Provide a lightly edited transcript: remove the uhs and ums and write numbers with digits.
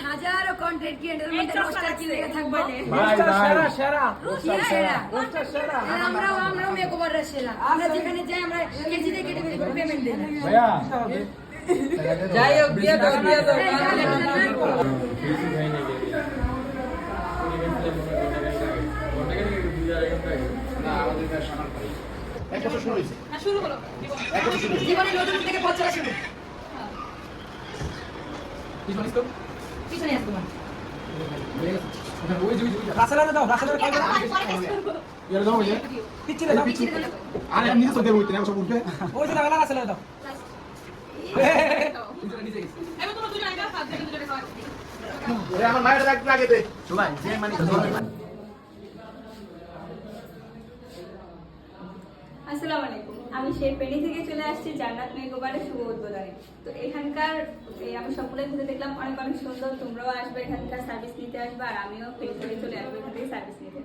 হাজারো কন্টেন্ট ক্রিয়েটরের মধ্যে রোস্টার কি লেগে থাকবে আমরাও মেকওভারের সেরা আমরা যেখানে যাই আমরা কেজিতে কেটে পেমেন্ট দেই ভাইয়া যাই হোক দিয়ে দাও এক বছর শুরু হয়েছে না শুরু হলো জীবনে নতুন থেকে পথ চলা শুরু পিছনে আসতো না রাসেলা দাও রাসেলা খাই দাও ইয়ার দাও ওই পিছনে দাও আরে আমি নিজে চলতে বইতে না সব উঠবে ওই যে লাগা রাসেলা দাও এবার তোমরা দুজন আইবা হাত ধরে দুজনে খাওয়া ওরে আমার মায়ের রাখ লাগে দে সবাই যে মানি আসসালামু আলাইকুম আমি শেরপেনি থেকে চলে আসছি জান্নাত মেকওভারের শুভ উদ্বোধনে। তো এখানকার আমি সবগুলো ঘুরে দেখলাম অনেক অনেক সুন্দর। তোমরাও আসবে এখানকার সার্ভিস নিতে আসবে আর আমিও ফেস করে চলে আসবো এখান থেকে সার্ভিস নিতে।